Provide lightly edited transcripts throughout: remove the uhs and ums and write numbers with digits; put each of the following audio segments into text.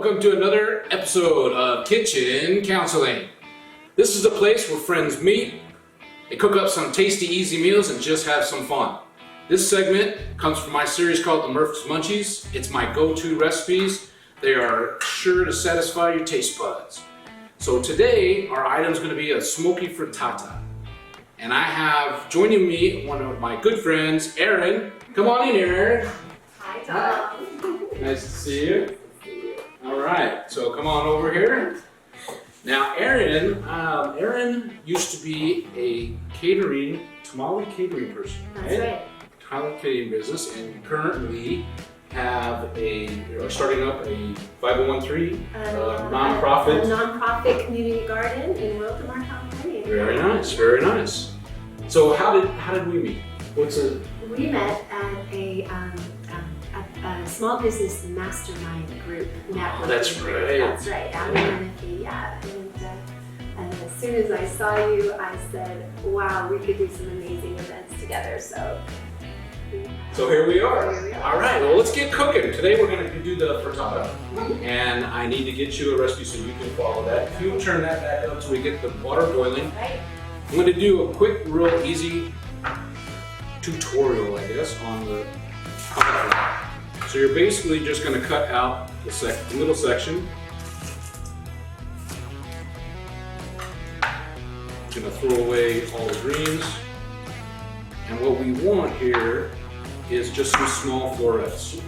Welcome to another episode of Kitchen Counseling. This is a place where friends meet, they cook up some tasty, easy meals, and just have some fun. This segment comes from my series called The Murph's Munchies. It's my go-to recipes. They are sure to satisfy your taste buds. So today, our item is going to be a smoky frittata. And I have joining me one of my good friends, Erin. Come on in, Erin. Hi, Tom. Nice to see you. All right, so come on over here. Now, Erin used to be a tamale catering person. That's right. Tamale catering business, and currently are starting up a 501(c)(3) nonprofit. A nonprofit community garden in Wilkemar, California. Very nice, very nice. So how did we meet? We met at a small business mastermind group network. That's right. That's right. Out in Menifee, yeah. And as soon as I saw you, I said, "Wow, we could do some amazing events together." So here we are. All right, well, let's get cooking. Today we're going to do the frittata, and I need to get you a recipe so you can follow that. If you turn that back up so we get the water boiling. right. I'm going to do a quick, real easy tutorial, I guess, on the cauliflower. So you're basically just going to cut out the middle section. Going to throw away all the greens. And what we want here is just some small florets.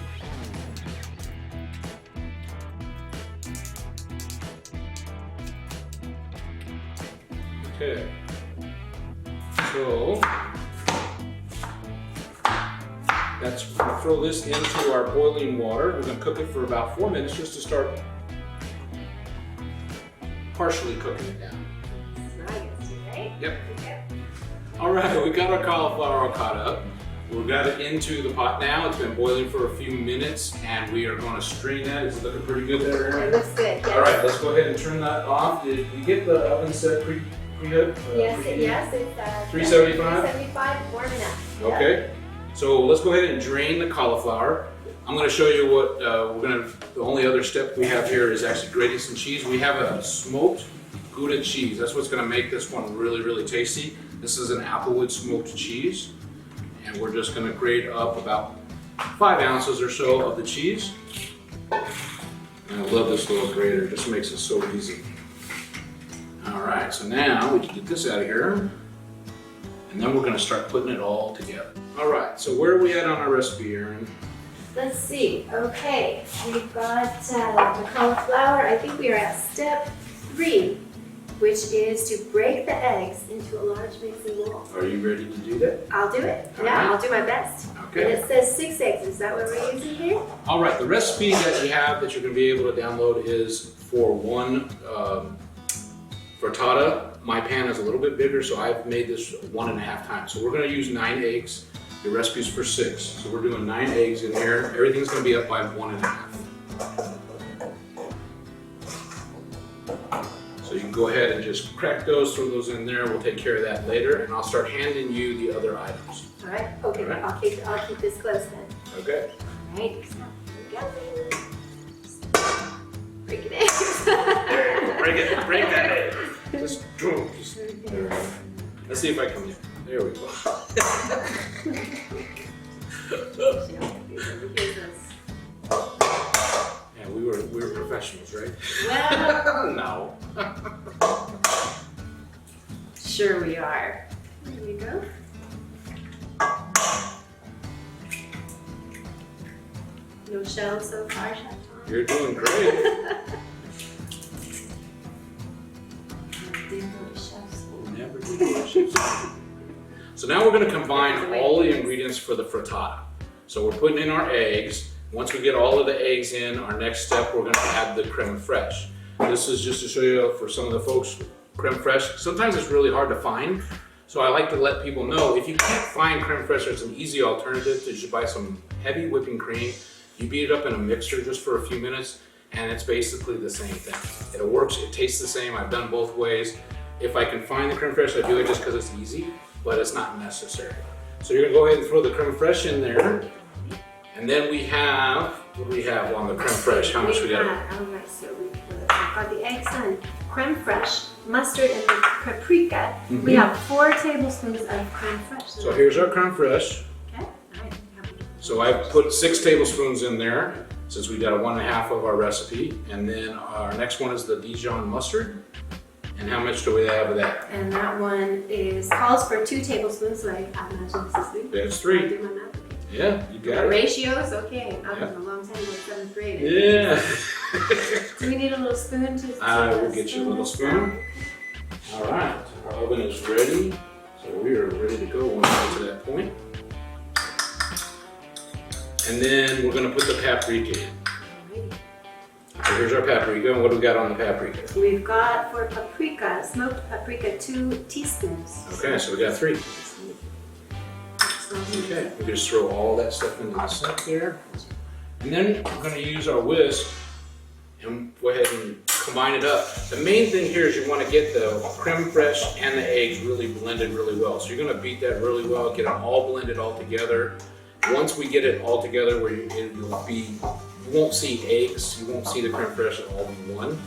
Okay. So we'll throw this into our boiling water. We're going to cook it for about 4 minutes just to start partially cooking it down. Right? Yep. Okay. All right, we got our cauliflower cut up. We've got it into the pot now. It's been boiling for a few minutes, and we are going to strain that. Is it looking pretty good there, Erin? It looks good. Yes. All right, let's go ahead and turn that off. Did you get the oven set preheat? Yes, it's 375? 375, warm enough. Yep. Okay, so let's go ahead and drain the cauliflower. I'm going to show you what the only other step we have here is actually grating some cheese. We have a smoked Gouda cheese. That's what's going to make this one really, really tasty. This is an Applewood smoked cheese, and we're just going to grate up about 5 ounces or so of the cheese. And I love this little grater, it just makes it so easy. All right, so now we can get this out of here, and then we're going to start putting it all together. All right, so where are we at on our recipe, Erin? Let's see. Okay, we've got the cauliflower. I think we are at step 3, which is to break the eggs into a large mixing bowl. Are you ready to do that? I'll do it. All Yeah, right. I'll do my best. Okay. And it says 6 eggs. Is that what we're using here? All right, the recipe that you have that you're going to be able to download is for one frittata. My pan is a little bit bigger, so I've made this 1.5 times. So we're going to use 9 eggs. The recipe's for 6. So we're doing 9 eggs in here. Everything's going to be up by 1.5. So you can go ahead and just crack those, throw those in there. We'll take care of that later, and I'll start handing you the other items. All right. Okay. All right. I'll keep this close then. Okay. All right. So here we go. Break it eggs. Break that egg. Just there we go. Let's see if I can. There we go. Yeah, we were professionals, right? Well, No. sure we are. There you go. No shells so far, Chef Tom? You're doing great. Never do dishes. So now we're going to combine all the ingredients for the frittata. So we're putting in our eggs. Once we get all of the eggs in, our next step, we're going to add the creme fraiche. This is just to show you for some of the folks, creme fraiche. Sometimes it's really hard to find. So I like to let people know, if you can't find creme fraiche, there's an easy alternative to just buy some heavy whipping cream. You beat it up in a mixer just for a few minutes, and it's basically the same thing. It works, it tastes the same. I've done both ways. If I can find the creme fraiche, I do it just because it's easy, but it's not necessary. So you're gonna go ahead and throw the creme fraiche in there. And then we have What do we have on the creme fraiche? How much we got? Alright, so we've got the eggs on creme fraiche, mustard, and the paprika. We have 4 tablespoons of creme fraiche. So here's our creme fraiche. Okay. Alright. So I put 6 tablespoons in there since we got a 1.5 of our recipe. And then our next one is the Dijon mustard. And how much do we have of that? And that one calls for 2 tablespoons, so I imagine this is 3. That's 3. I do my math. Yeah, you got it. Ratios, okay. That was a long time ago, 7th grade. Yeah. Do we need a little spoon to? I will get you a little spoon. All right, our oven is ready. So we are ready to go when we get to that point. And then we're gonna put the paprika in. So here's our paprika, and what do we got on the paprika? We've got for paprika, smoked paprika, 2 teaspoons. Okay, so we got 3. Okay, we just throw all that stuff into the sink there. And then we're gonna use our whisk and go ahead and combine it up. The main thing here is you wanna get the creme fraiche and the eggs really blended really well. So you're gonna beat that really well, get them all blended all together. Once we get it all together where you won't see eggs, you won't see the creme fraiche at all be one.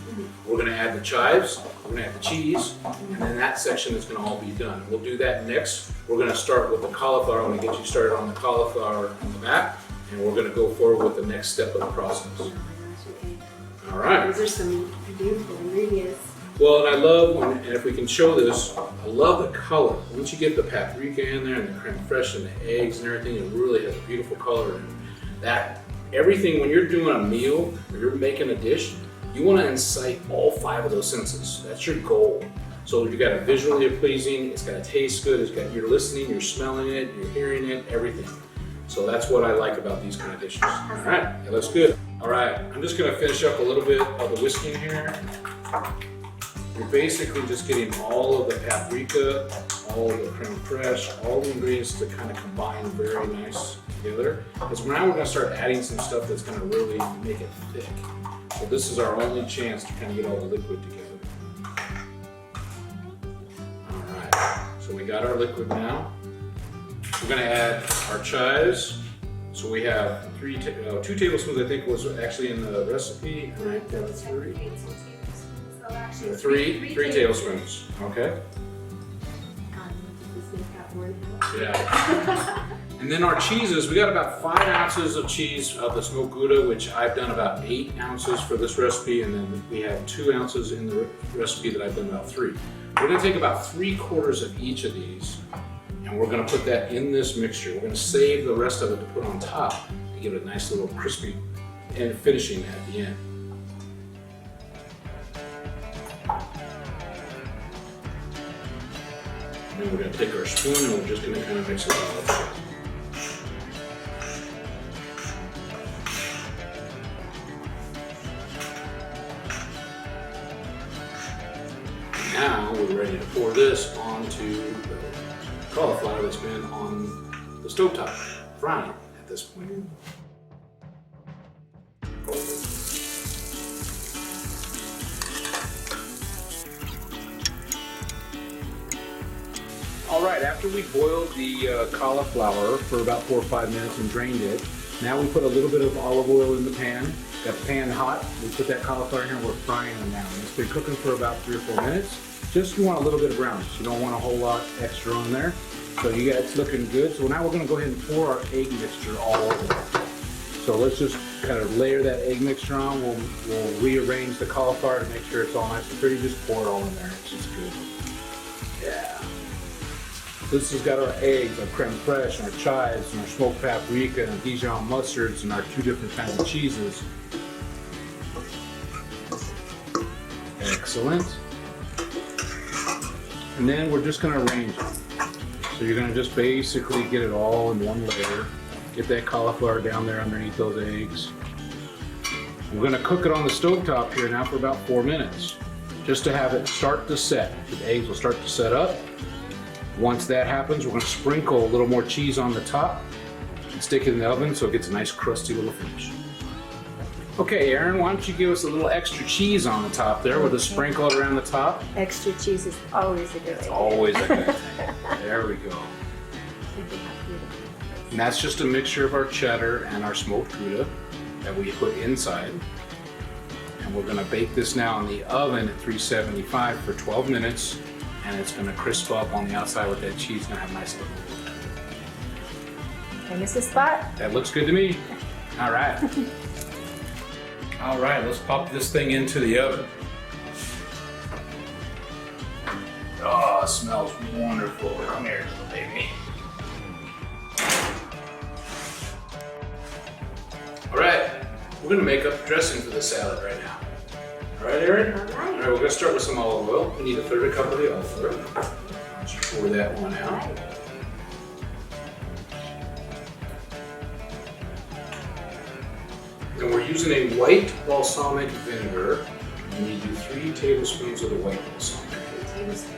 We're gonna add the chives, we're gonna add the cheese, and then that section is gonna all be done. We'll do that next. We're gonna start with the cauliflower. I'm gonna get you started on the cauliflower in the back, and we're gonna go forward with the next step of the process. Oh my gosh, okay. All right. Those are some beautiful ingredients. Well, and I love and if we can show this, I love the color. Once you get the paprika in there and the creme fraiche and the eggs and everything, it really has a beautiful color. And that everything, when you're doing a meal or you're making a dish, you want to incite all 5 of those senses. That's your goal. So you got it visually pleasing, it's got to taste good, you're listening, you're smelling it, you're hearing it, everything. So that's what I like about these kind of dishes. All right, that looks good. All right, I'm just going to finish up a little bit of the whisking here. You're basically just getting all of the paprika, all of the creme fraiche, all the ingredients to kind of combine very nice together. Because now we're going to start adding some stuff that's going to really make it thick. So this is our only chance to kind of get all the liquid together. All right, so we got our liquid now. We're going to add our chives. So we have 2 tablespoons, I think was actually in the recipe. And I put 3. 3 tablespoons. Okay. Yeah. And then our cheeses, we got about 5 ounces of cheese of the smoked Gouda, which I've done about 8 ounces for this recipe, and then we have 2 ounces in the recipe that I've done about 3. We're gonna take about 3/4 of each of these, and we're gonna put that in this mixture. We're gonna save the rest of it to put on top to give it a nice little crispy and finishing at the end. Then we're going to take our spoon and we're just going to kind of mix it all up. Now we're ready to pour this onto the cauliflower that's been on the stovetop, frying at this point. All right, after we boiled the cauliflower for about 4 or 5 minutes and drained it, now we put a little bit of olive oil in the pan. Got the pan hot, we put that cauliflower in here, we're frying them now. It's been cooking for about 3 or 4 minutes. Just you want a little bit of brownish. You don't want a whole lot extra on there. So you got it's looking good. So now we're gonna go ahead and pour our egg mixture all over it. So let's just kind of layer that egg mixture on. We'll rearrange the cauliflower to make sure it's all nice and pretty. Just pour it all in there, it's just good. Yeah. This has got our eggs, our creme fraiche, and our chives, and our smoked paprika, and Dijon mustards, and our 2 different kinds of cheeses. Excellent. And then we're just gonna arrange it. So you're gonna just basically get it all in one layer. Get that cauliflower down there underneath those eggs. We're gonna cook it on the stovetop here now for about 4 minutes, just to have it start to set. The eggs will start to set up. Once that happens, we're going to sprinkle a little more cheese on the top and stick it in the oven so it gets a nice crusty little finish. Okay, Erin, why don't you give us a little extra cheese on the top there with a sprinkle around the top? Extra cheese is always a good idea. Always a good thing. There we go. And that's just a mixture of our cheddar and our smoked Gouda. that we put inside. And we're gonna bake this now in the oven at 375 for 12 minutes. And it's gonna crisp up on the outside with that cheese, gonna have a nice little. Can I miss a spot? That looks good to me. All right. All right, let's pop this thing into the oven. Oh, it smells wonderful. Come here, little baby. All right, we're gonna make up dressing for the salad right now. All right, Erin? All right. All right, we're gonna start with some olive oil. We need 1/3 cup of the olive oil. Just pour that one out. Right. And we're using a white balsamic vinegar. And you do 3 tablespoons of the white balsamic. 3 tablespoons.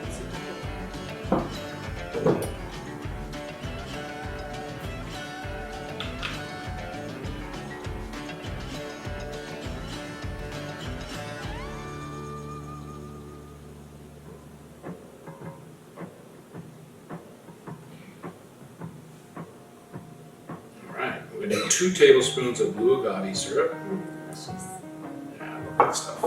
Alright, we're gonna do 2 tablespoons of blue agave syrup. Delicious. Yeah, I love that stuff.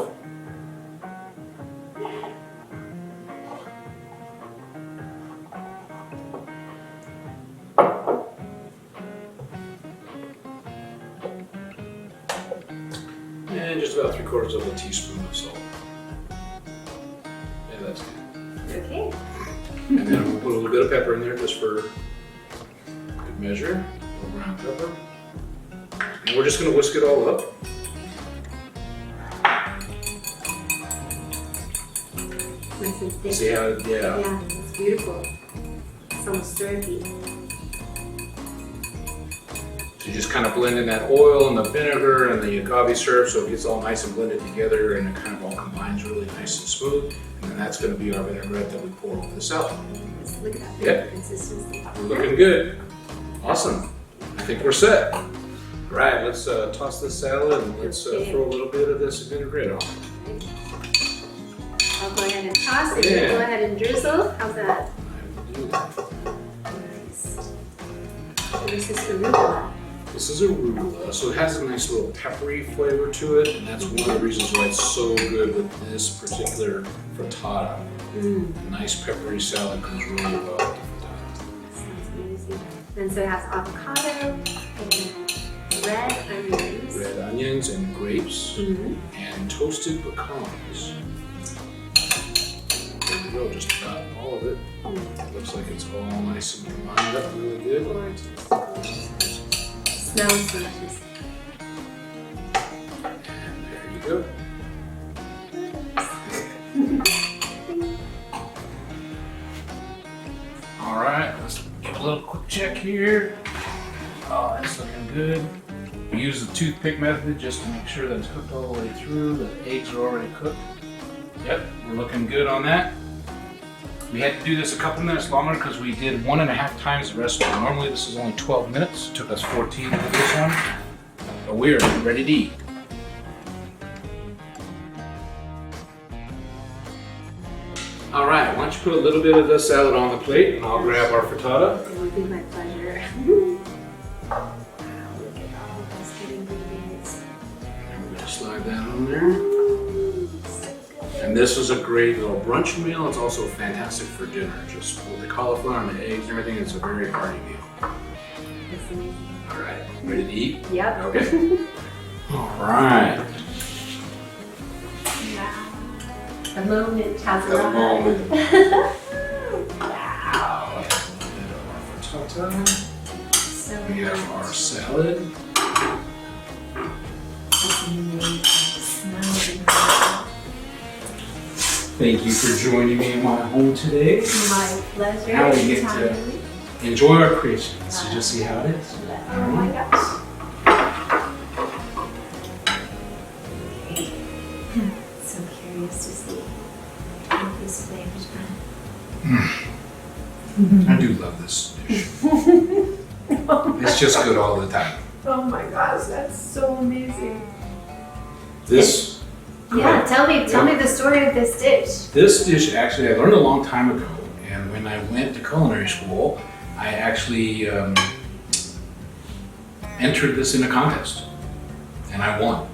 And just about 3/4 of a teaspoon of salt. Yeah, that's good. Okay. And then we'll put a little bit of pepper in there just for good measure. A little ground pepper. And we're just gonna whisk it all up. Nice and thick. See how, yeah. Yeah, it's beautiful. It's almost syrupy. So you just kind of blend in that oil and the vinegar and the agave syrup so it gets all nice and blended together and it kind of all combines really nice and smooth. And then that's gonna be our vinaigrette that we pour over the salad. Just look at that Yeah. consistency. We're looking good. Awesome. I think we're set. All right, let's toss this salad and let's throw a little bit of this vinaigrette on. I'll go ahead and toss it. Yeah. You go ahead and drizzle. How's that? I will do that. Nice. This is arugula. This is arugula, so it has a nice little peppery flavor to it, and that's one of the reasons why it's so good with this particular frittata. Mm. A nice peppery salad goes really well with the frittata. Sounds amazing. And so it has avocado and red onions. Red onions and grapes Mm-hmm. and toasted pecans. There we go, just about all of it. Looks like it's all nice and lined up really good. Gorgeous. Gorgeous. Smells delicious. And there you go. All right, let's give a little quick check here. Oh, that's looking good. We use the toothpick method just to make sure that it's cooked all the way through. The eggs are already cooked. Yep, we're looking good on that. We had to do this a couple minutes longer because we did 1.5 times the recipe. Normally this is only 12 minutes. It took us 14 to do this one. But we're ready to eat. All right, why don't you put a little bit of the salad on the plate and I'll grab our frittata. It would be my pleasure. Wow, look at all those good ingredients. And we're gonna slide that on there. Ooh, so good. And this was a great little brunch meal. It's also fantastic for dinner. Just with the cauliflower and the eggs and everything, it's a very hearty meal. That's amazing. All right, ready to eat? Yep. Okay. All right. Wow. The moment has The arrived. moment. Wow. Frittata. So We have our salad. That's amazing. Smells amazing. Thank you for joining me in my home today. My pleasure. Now we get to Anytime. enjoy our creations. You just see how it is. Oh my gosh. So curious to see what these flavors I do love this dish. It's just good all the time. Oh my gosh, that's so amazing. This. Yeah, tell me the story of this dish. This dish actually I learned a long time ago, and when I went to culinary school, I actually entered this in a contest. and I won.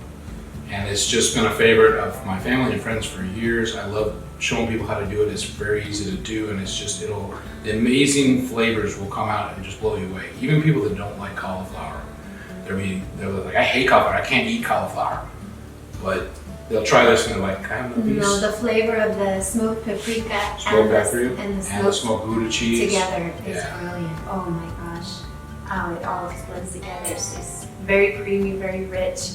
And it's just been a favorite of my family and friends for years. I love showing people how to do it. It's very easy to do, and it's just, the amazing flavors will come out and just blow you away. Even people that don't like cauliflower, they're like, I hate cauliflower, I can't eat cauliflower. But they'll try this and they're like, can I have a piece? No, the flavor of the smoked paprika Smoked and and the smoked Gouda cheese together is Yeah. brilliant. Oh my gosh. Oh, it all just blends together. It's just very creamy, very rich.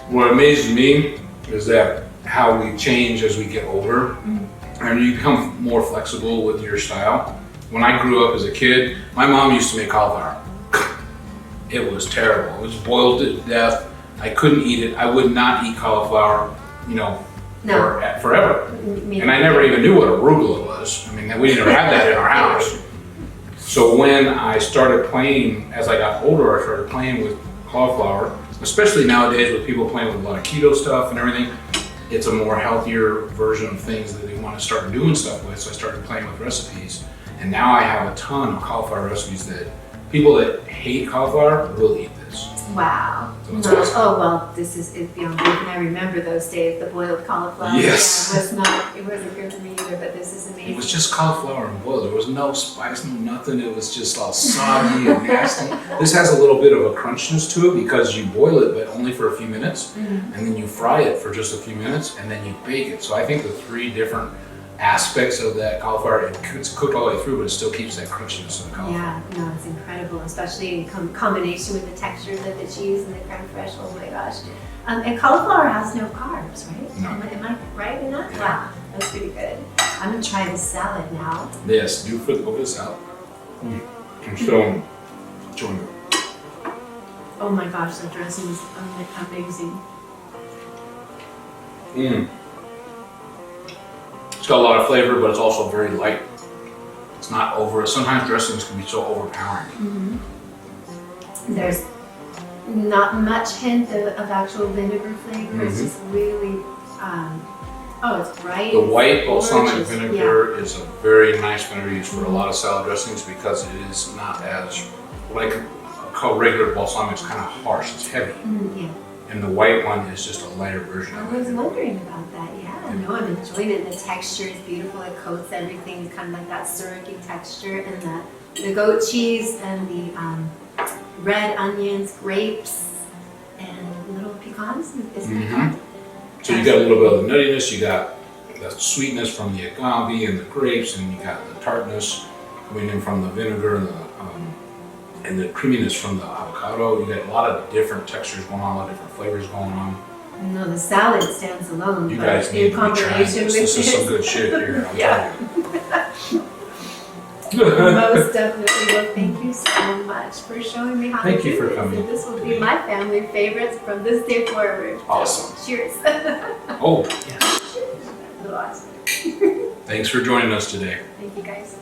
What amazes me is that how we change as we get older, and you become more flexible with your style. When I grew up as a kid, my mom used to make cauliflower. It was terrible. It was boiled to death. I couldn't eat it. I would not eat cauliflower, forever. And I never even knew what arugula was. I mean, we never had that in our house. So when I started playing, as I got older, I started playing with cauliflower, especially nowadays with people playing with a lot of keto stuff and everything. It's a more healthier version of things that they want to start doing stuff with. So I started playing with recipes. And now I have a ton of cauliflower recipes that people that hate cauliflower will eat this. Wow. So it's No. awesome. Oh well, this is, I remember those days, the boiled cauliflower. Yes. Yeah, it wasn't good for me either, but this is amazing. It was just cauliflower and boiled. There was no spice, no nothing. It was just all soggy and nasty. This has a little bit of a crunchiness to it because you boil it, but only for a few minutes. And then you fry it for just a few minutes, and then you bake it. So I think the three different aspects of that cauliflower, it's cooked all the way through, but it still keeps that crunchiness of the cauliflower. Yeah, no, it's incredible, especially in combination with the textures of the cheese and the creme fraiche. Oh my gosh. And cauliflower has no carbs, right? No. Am I right in that? Yeah. Wow, that's pretty good. I'm gonna try the salad now. Yes, do flip this out. I'm still enjoying it. Oh my gosh, the dressing is amazing. It's got a lot of flavor, but it's also very light. It's not over. Sometimes dressings can be so overpowering. There's not much hint of actual vinegar flavor. It's just really, it's bright. The white balsamic gorgeous. vinegar is a very nice vinegar used for a lot of salad dressings because it is not as, what I could call regular balsamic, it's kind of harsh, it's heavy. Yeah. And the white one is just a lighter version I of it. was wondering about that, yeah. No, I'm enjoying it. The texture is beautiful. It coats everything. It's kind of like that syrupy texture. And the goat cheese and the red onions, grapes, and little pecans. Is it called? So you got a little bit of the nuttiness, you got the sweetness from the agave and the grapes, and you got the tartness coming in from the vinegar and the creaminess from the avocado. You got a lot of different textures going on, a lot of different flavors going on. No, the salad stands alone. You but guys need in to be trying combination this. with This is some good shit here, I'm Yeah. telling you. Most definitely. Well, thank you so much for showing me how Thank to you do for this. coming. And this will be my family favorites from this day forward. Awesome. Cheers. Oh, Cheers. thanks for joining us today. Thank you guys.